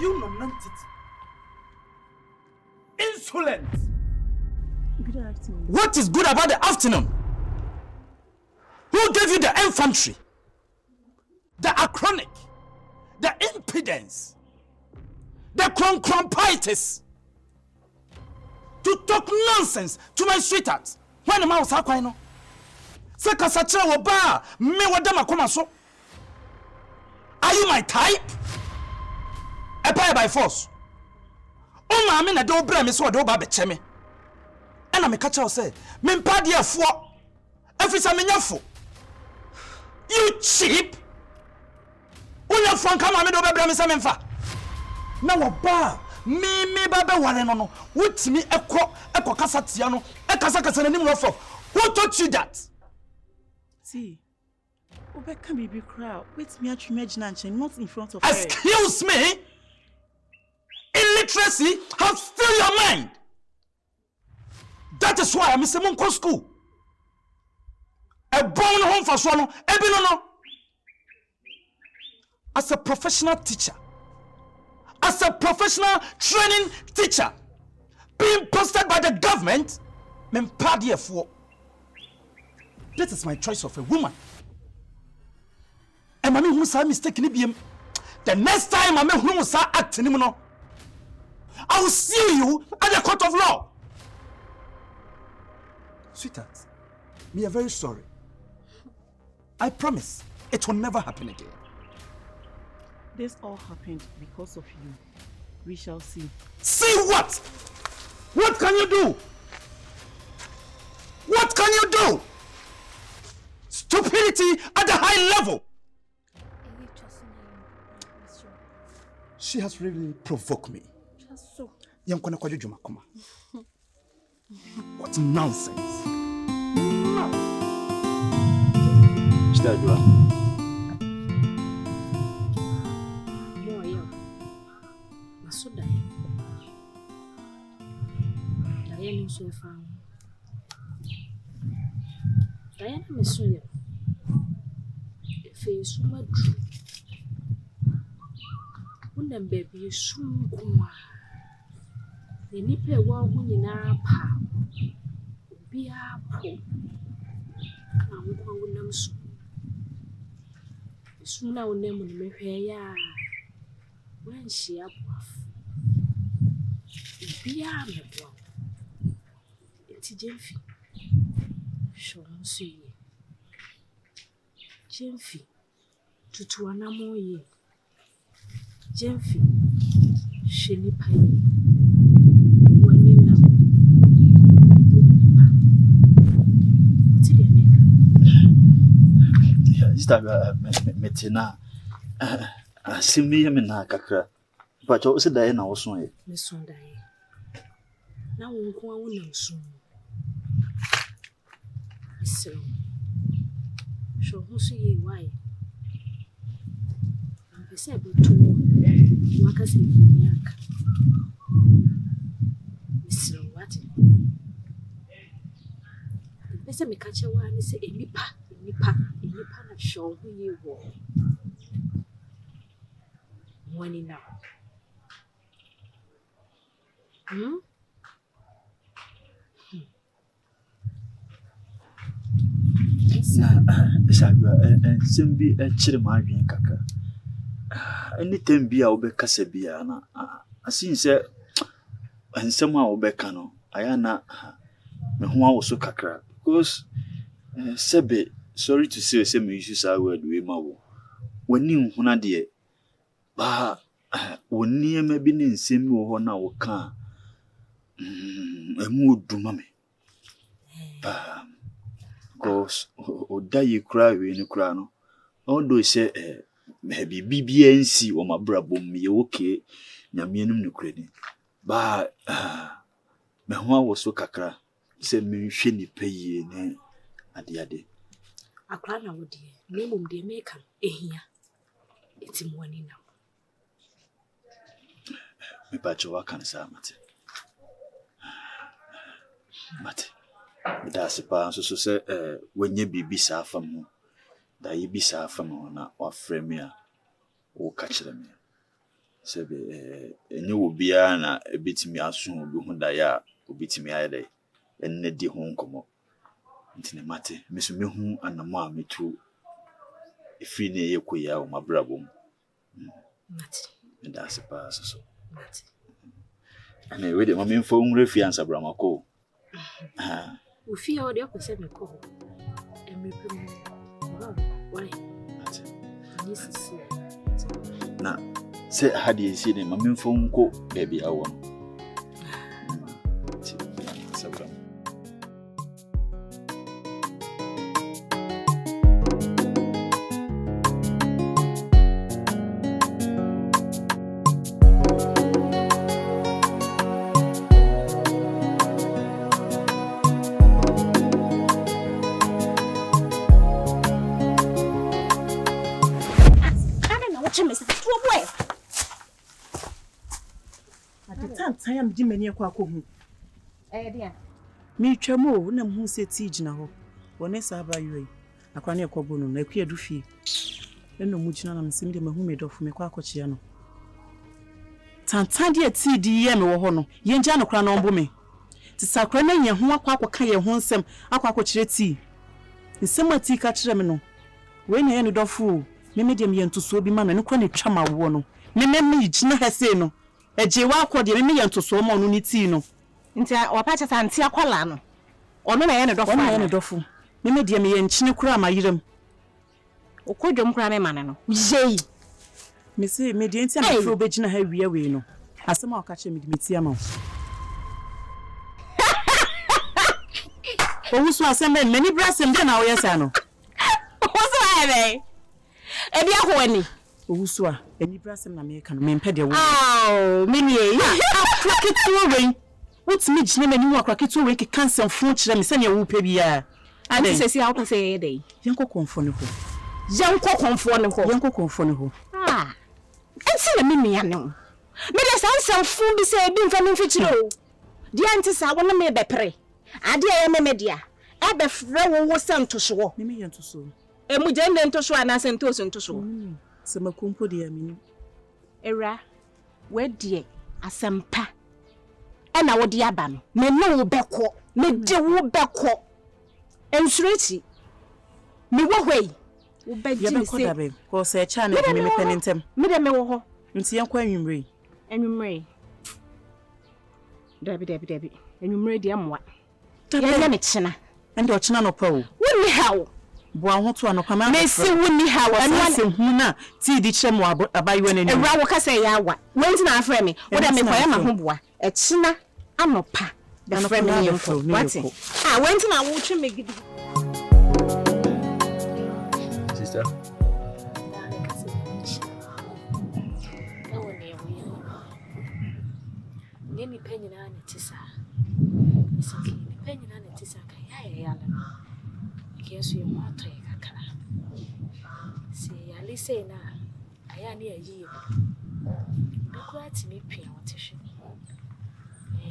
you non-entity? Insolent! Good afternoon. What is good about the afternoon? Who gave you the infantry? The acronic? The impedance? The cronchronpitis? To talk nonsense to my sweetheart? When am I was no? Say kasache wo ba me wadama koma so. Are you my type? Apply by force. Oh mama na de obra me so de oba be cheme. And I catch you say, me mpa de afo. Every time nyafo. You cheap. Unya fo nka mama de obra me say me mfa. Na wo ba me ba be ware no no. Wutimi ekọ kasa tia no. E kasa na nim rofo. Who taught you that? See. Obeka baby crowd. Wait me at imagine not in front of her. Excuse me. Illiteracy has filled your mind. That is why I'm in Monko school. A born home for Swano, no. As a professional teacher, as a professional training teacher, being posted by the government, this is my choice of a woman. And mommy who saw mistake in the next time mommy who saw acting, I will sue you at the court of law. Sweetheart, we are very sorry. I promise it will never happen again. This all happened because of you. We shall see. See what? What can you do? What can you do? Stupidity at the high level. She has really provoked me. What nonsense. Diana Messuya. Face my true. When baby is soon gone. The nipple walking in our power. Be our poor. I'm going to soon. Soon I will name me here. When she up be our one. It's Jeffy. Show see Jeffy. To an amoy. Jeffy. Shelly pie. When in now. What's it, America? Is that Metina? See me, I'm in a cacra. But also, Diana was on Miss Sunday. Now we'll go on soon. So, show who see why. I'm able to work as a yak. Miss what? The best I catch a one is a nipa, and show who you were. One now. and Simbi a chirmavian caca. Anything be our Becassabiana. I see, sir, and somehow Becano. I am not Mahua was so cacra. Because Sebe, sorry to say, some issues I would do him. When you one dear, bah, when near me been in Simbi or now can a mood do mammy. Cause die you cry in the crown. Although say maybe BBNC or my brabo me okay, Yamianum no credit. But my one was so cacra, said me shinny pay ye at the other. A crana would dear, name de make here. It's in one now. Me patch your can say, Mate. That's a pass, so say, when ye be bisa from that ye bisa from or frame me or catch them. sebe enye obia na ebetimi aso obi hu da ya obetimi ayede enne di ho nkomo ntine mate meso mehu anamo a metu efi ne yekoya o mabrabom mate nda sepa so mate ana we de mama mfo nwure fi ansa bramako Ufia odi akose meko. Emepem. Why? Yes. Na se hadi esi ne mama mfo nko baby awo. Sabram. I am Jimmy Quaco. Dear. Me tremo, no who said siege now. When I saw by you, a crania cobono, a queer duffy. Then no much none seemed him who made off me quacochiano. Tantandi at CDM or Hono, Yanjano crown on booming. To Sacrana, yan who aqua kaya honsem, aquacocheti. In summer tea catch remino. When you ended off fool, me medium yen to so be man and quani chama wono. Me me jina haseno. Eje wa akode me yanto so ma onu ni ti no nti wapacha santi akwala no ono na ye ne dofo na ye ne dofo me de me ye nchine kura ma yiram okodwom kura me mane no yei me se me de nti am fro begina ha wiya we no asema o ka che me de meti ama o wusu asema mani brasem de na wo yesa no wusu ebe ebi ahwani owusu a eni brasem na me ka no me mpede wo mini e akraketu we wotimi gine mani wo akraketu we ke cancer fun kire me se ne wo pa bia anti sesi a wo se e dey yenko konfo ne ho yenko konfo ne ho enti na mimi ya no me de sansan fun bi se bi mfa me mfikire o di anti sa wo na me bepre ade ya me media e be frɛ wo santoso me yentoso emu jende ntoso ana sentoso ntoso Sama kumpo de amini. Era we die asempa. E na wo de aba no. Me no wo beko. Me de wo beko. Ensurechi. Me wo hwei. Wo beji me se. Ye be ko se cha na me penentem. Me de me wo ho. Nti yankwa anwumre. Anwumre. Dabi. Anwumre de amwa. Ye me chena. Ende o chena no pa o. Wo ni hawo. Bo ahoto anopa ma me si woni hawa anase hu na ti di kyem abayiwa nani ewra wo ka say ya wa wenti na afre me wo da me koya ma ho boa e kyina anopa da frɛ me yefo wati wenti na wo twe me gidi sister Nini penye na ni tisa isiki penye na ni tisa kaya yala Yesu yemoto yakakara si alise na aya ni ayi biko atimi pia wotehwe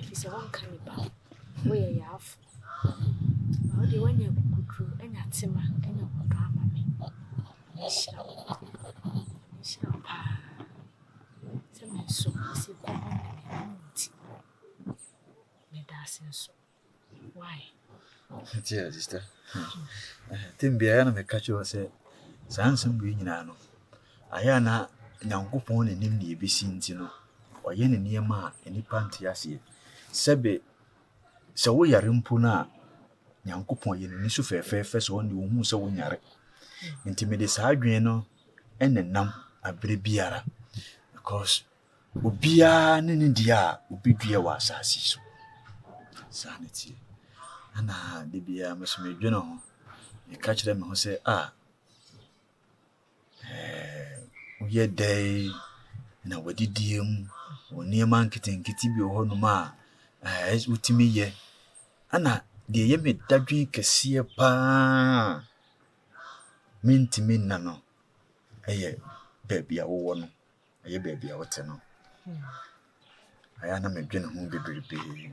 fi se wonka ni ba wo ye yafu ba odi wanya kukudru enya tema enya kodo amame shira pa se me so si ko ti me da senso why Tia sister. Timbia na mekachi wo se sansem bi nyina no. Aya na Nyankopon ne nim ne ebisi nti no. Oye ne niema a enipa nte ase. Sebe se wo yare mpo na Nyankopon ye ne so fefefe so ne wo hu se wo nyare. Nti me de saa adwen no enenam abre biara. Because obia ne ne dia obidua wa asase so. Sanity. Ana de bia mesome dwene ho e ka kire me ho se uye dai na wadidiem woni ma nkitenkiti bi ho no ma utimi ye ana de ye me dadwen kese pa mintimi na no eye baby a wo no eye baby a wote no aya na me dwene ho bebrebe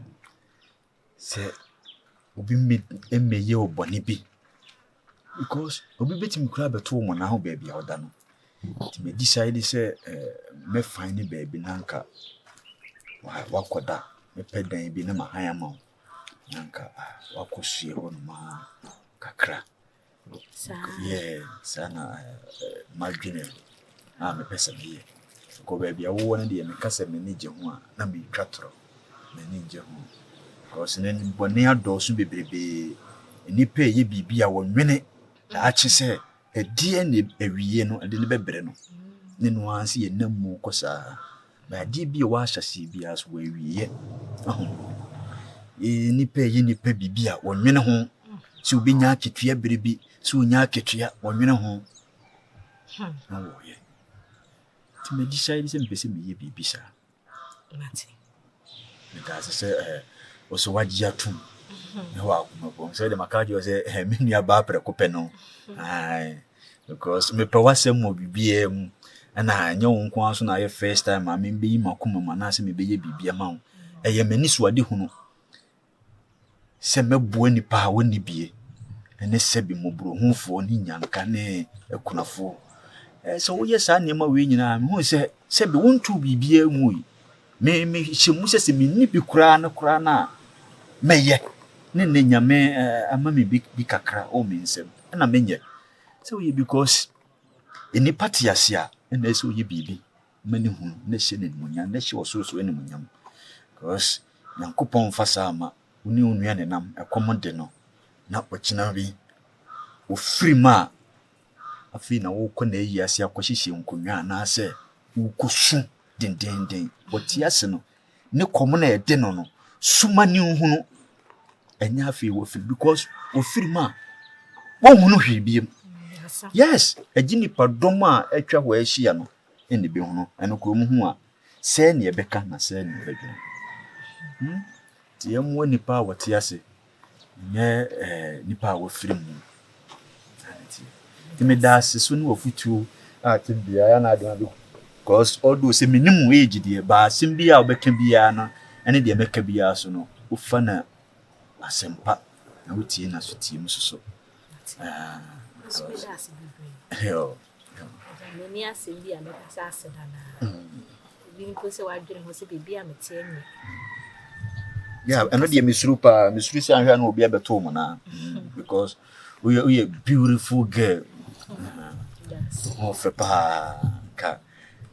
se obi emeye oboni bi because obi betimi kura beto mo na ho baby a oda no Me decide say me find baby nanka wakoda me pedan bi na mahaya ma nanka wakosie ho no ma kakra sana madwene me pesa me ko baby awo na de me kasa me nije ho a na me twatro me nije ho because ne bone adoso bebrebe nipa ye bibia wonwene a che se die ne awie no de ne bebre no ne no anse ye namu kosa ba die bi wa hyase bi as wa awie nipa ye nipa bibia wonwene ho si obinya aketua berebi si onya aketua wonwene ho na wo ye ti me decide se mpese me ye bibi sa mate because say oso wagye atum na wa kuma bon say de makaji o say me nua ba preko pe no ai because me pe wasem mo bibia mu na anya won ko aso na ye first time ma me bi makoma ma na se me be ye bibia ma wo eye mani so ade hunu se mebo ni pa woni bie ene se bi mo bro hunfo ni nyanka ne ekunafo so wo ye sa nema we nyina me hu se bi wontu bibia mu yi me hyimu se me ni bi kura na meye ne nyame ama me bi kakra o me nsem na menye so ye because eni patiase a na so ye bibi mani hu na hye ne munya na hye osoro ne munyam because yankopon fasa ama uni onua ne nam ekomode no na okina bi ofirima afi na wo ko na yi ase akohihye nkonwa na se wo kosu dendenden otiase no ne komo na ede no suma ni hunu enya afi wo firi because ofirima wo hunu hwibiem yes agini padom a atwa ho ahia no ene be hunu eno ko mu hu a se ne ebeka na se ne ebedwene ti yemu nipa watiase nye nipa wo firi mu ti me da sesu ni ofutu a ti bia ya na adena bi because although se minimum age die ba sim bia obeka bia na ene de meka bia so no ufa na asempa na wutie na so tie mu so yo meni asem bia me kasa aseda na bi nko se wadwene ho se bibia mete enye yeah eno de misuru se anhwa na obi abeto mu na because we a beautiful girl of pa ka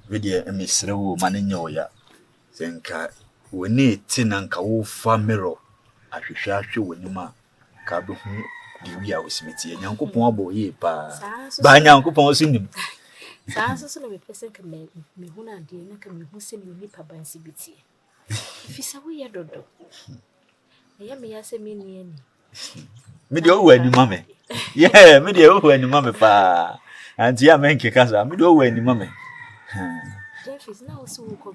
we de misere wo manenya oya senka woni tinanka wo fa mirror ahwehwahwe woni ma ka be hu de wi a wosimiti nyankopon abo ye pa ba nyankopon so nim so no me pese ka me hu na de na ka me hu se ni nipa bansi biti fisa wo ye dodo ya me ya se me ni ani me de o wani mame yeah me de o wani mame pa anti ya menke kasa me de o wani mame Jeffis na osu ko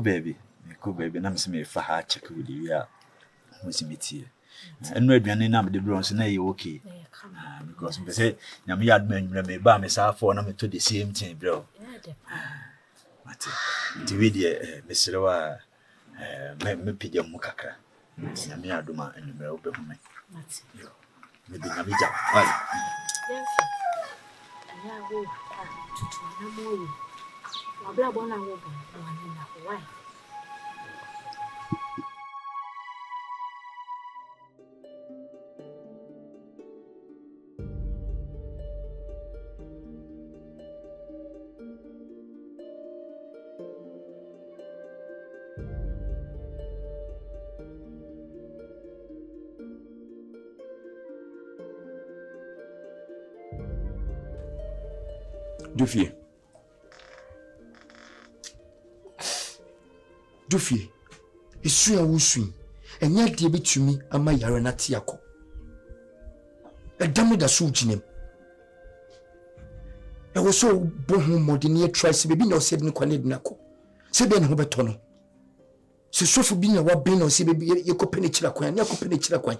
baby me ko baby na me se me fa ha check with you ya wosimiti enu aduane na me de bronze na ye okay because me say nyame yad me ba me sa for na me to the same thing bro mate di we de me serewa me pija mu kakra nyame adoma enumere obehu me mate me de nyame ja wale ya wo tutu na moyo wabla bona wo bo na why Dufie esu ya wusu enya de betumi ama yare na tiako edam da so uginem e wo so bohu modini e try se bebi na o se de kwane de nako se be ne ho beto no se sofu bi na wa ben na se bebi ye kopene kira kwan ne kopene kira kwan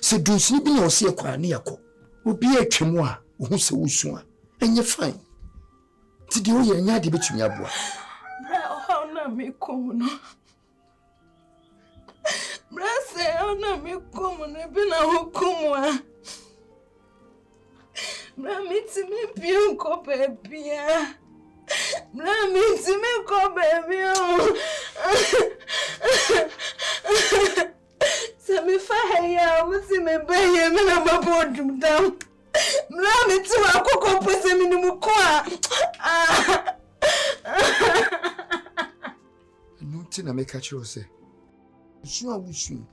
se dunsini bi na o se kwan ne yako obi atwemu a wo hu se wusu a enye fine ti de o ye nya de betumi aboa na me como no brase ona me como ne bi na hukumu a Mlamiti me pianco bebia. Mlamiti me co bebia. Se me fire, must me bay and I'm a boardroom down. Mlamiti wa coco put them in the mukoa. No thing I make a choice. So I wish you.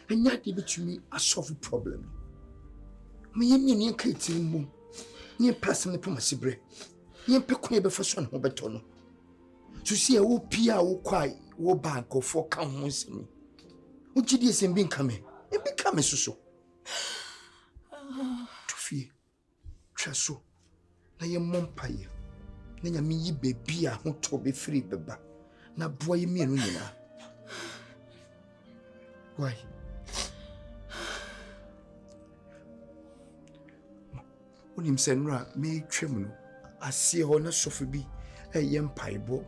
And not give it to me a solve problem. Me and me creating more. Near personally for my sibre. Near Pequia before son of Betono. To see a whoop pia or quiet, or bank or 4 count once in me. What you did in being coming, and become a so. To fear. Trasso. Na your mom pie. Then me ye baby, I want to be free, baba. Na boy me and why? When him send ra me tremolo, I see her na sophie a young piebo.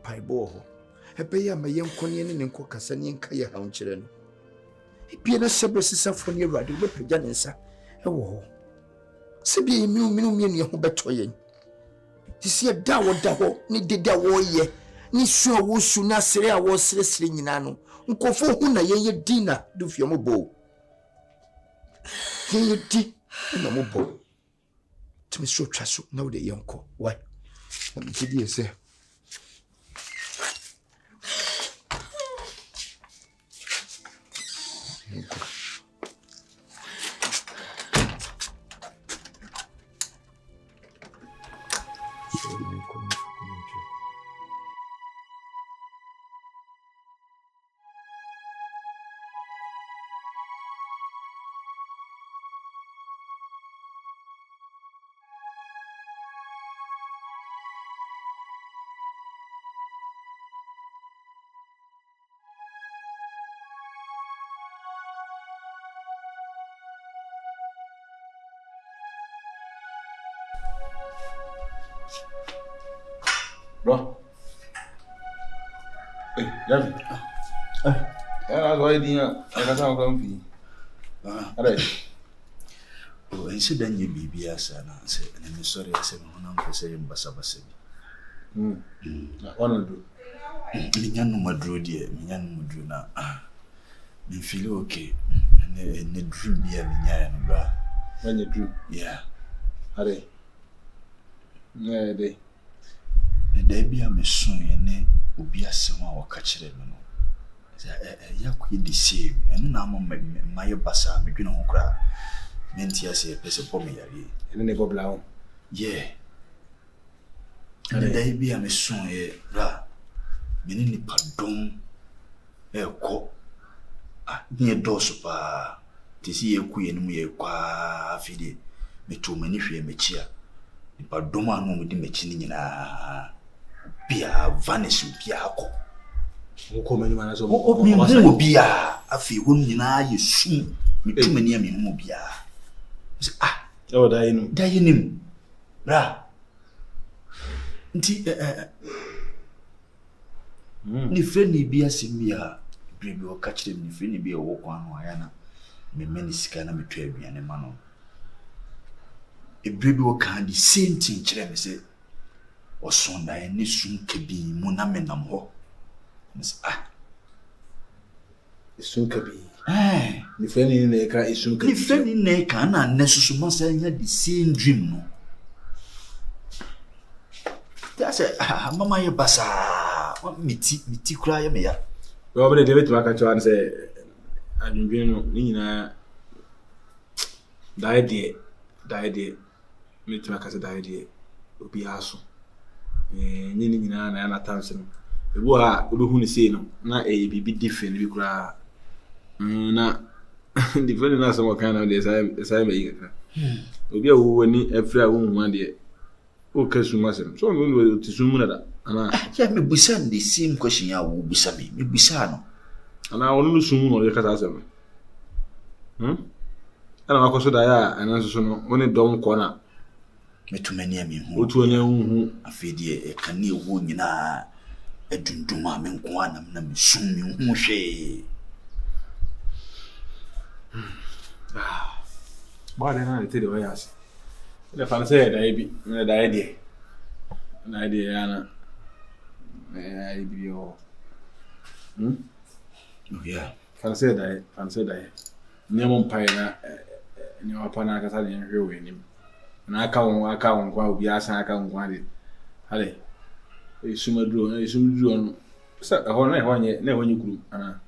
A pay a my young conian and cocasani and kaya hound children. He be a separate from your radi with Janessa. Oh, Sibi, me, your betoyen. You see a dawo, ni did that war ye. Ni sure wo suna sere a was wrestling in ano. Nkofo hu na ye dinner do for your bow. Ye di na mo bow. To me so traso now the yonko. Why? Let me tell you say. Bro. Hey, Javi. That's why I can't come fee. Alright. Oh, and said then you be as an answer, and I'm sorry, I said, I'm for saying Basabasi. One will do. Minyanu madro dear, Minyanu madruna. Me feel okay. And the dream be a minyan, bra. When you drew. Yeah. Alright. Yeah, they. The day be a messon, and then will be a summer or catch it. Yaku the same, and now my bassa, me gonna cry. Mentia say a person for me, and then they go. Yeah. And the day be a messon, bra. Meaning pardon, co. Near Dorsopa. To see a queen, we qua fide. Me too many fear me cheer. The pardoma no with the machine in a. Pia vanish piako. Who many man as a mobia. A few women in I soon. Me too many a mobia. Ah, oh, dying him. Bra. Ni friendly be a simia. Baby will catch them. Ni friendly be a walk on Wayana. Me many scanner me 12 and a man. A baby will can the same thing, Chem say. Or Sunday, and this soon can be Monamenam ho. Ah, it soon can be. Eh, the friend in the car is soon can be. The friend in the car, and necessary must have the same dream. No, that's a Mamma Bassa. What me cry me ya. Well, they did back to answer. I've been Nina died, meet my cousin died, will be awesome. Nini na Thompson. The boy who is saying, not a be different. We cry. Na different as some kind of this. I may be a woman every woman, dear. Okay, so much. So I'm going to zoom at that. And I me busan the same question ya will be sabi. Me busano. And I will soon or the catastrophe. And I also die and also only dumb corner. Me too many me who to any I feed ye a canoe wound in a dunduma men guanam nam soon you she. But then I tell you, yes. The fancy baby, the idea. An idea, Anna. I be your. Oh, yeah. Fancy that. Near Pine, in your upon a Catalan him. And I can't go be as I can't want it. Halley. You soon drew on. A whole night when you grew, Anna.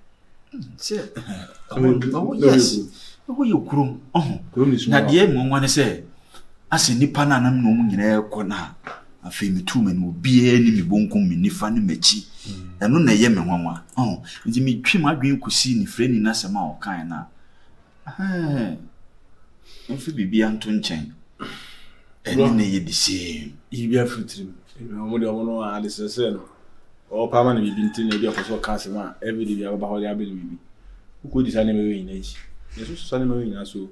Yes. Who you groom? Oh, not yet, one say. As in Nippon and no moon corner. A famous two men will be any bonkum in Nifani Mechi. And no Yemen one. Oh, and me trim my green could see any friend in Nasama or kind. If you be Anton Chen, and ye the same. You be a fruit. Only one Alice said, or permanently been to the office of Castle every day about the ability. Who could design a marine age? Yes, Sunny Marine, so